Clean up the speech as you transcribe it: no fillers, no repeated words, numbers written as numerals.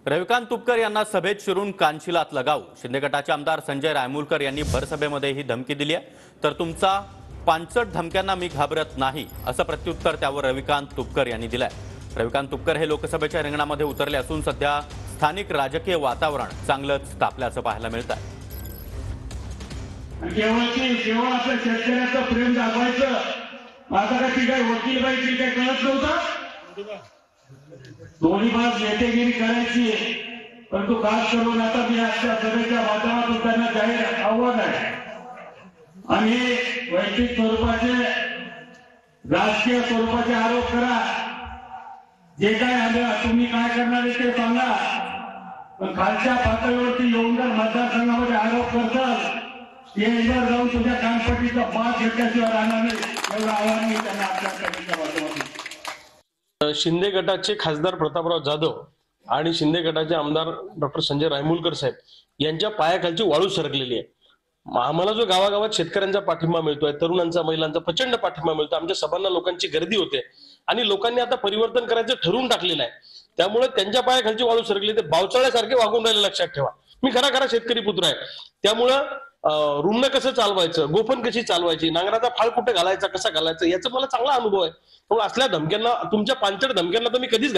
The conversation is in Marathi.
रविकांत तुपकर यांना सभेत शिरून कानशिलात लगाव. शिंदे गटाचे आमदार संजय रायमुलकर यांनी भरसभेमध्ये ही धमकी दिली आहे. तर तुमचा पांचट धमक्यांना मी घाबरत नाही असं प्रत्युत्तर त्यावर रविकांत तुपकर यांनी दिलंय. रविकांत तुपकर हे लोकसभेच्या रिंगणामध्ये उतरले असून सध्या स्थानिक राजकीय वातावरण चांगलंच तापल्याचं पाहायला मिळत आहे. केवळ आपल्या शेतकऱ्याचं प्रेम दाखवायचं, माझा काय वकील बाई काय कळत नव्हतं. दोन्ही बाब नेतेगिरी करायची, परंतु खास करून आता मी आजच्या सभेच्या वातावरणात त्यांना जाहीर आव्हान आहे. आणि वैयक्तिक स्वरूपाचे राजकीय स्वरूपाचे आरोप करा, जे काय आलं तुम्ही काय करणार ते सांगा, पण खालच्या पातळीवरती येऊन जर मतदारसंघामध्ये आरोप करतात स्टेजवर जाऊन तुझ्या कानपट्टीचा पास घेतल्याशिवाय राहणार नाही, एवढं आव्हान मी त्यांना आपल्या सभेच्या माध्यमातून. शिंदे गटाचे खासदार प्रतापराव जाधव आणि शिंदे गटाचे आमदार डॉक्टर संजय रायमुलकर साहेब यांच्या पायाखालची वाळू सरकलेली आहे. आम्हाला जो गावागावात शेतकऱ्यांचा पाठिंबा मिळतोय, तरुणांचा महिलांचा प्रचंड पाठिंबा मिळतो, आमच्या सभांना लोकांची गर्दी होते आणि लोकांनी आता परिवर्तन करायचं ठरवून टाकलेलं आहे. त्यामुळे त्यांच्या पायाखालची वाळू सरकली, ते बावचाळ्यासारखे वागून राहिले. लक्षात ठेवा, मी खरा शेतकरी पुत्र आहे. त्यामुळं रुग्ण कसं चालवायचं, गोफण कशी चालवायची, नांगराचा फाळ कुठे घालायचा, कसा घालायचा, याचा मला चांगला अनुभव आहे. त्यामुळे असल्या धमक्यांना, तुमच्या पांचट धमक्यांना तर मी कधीच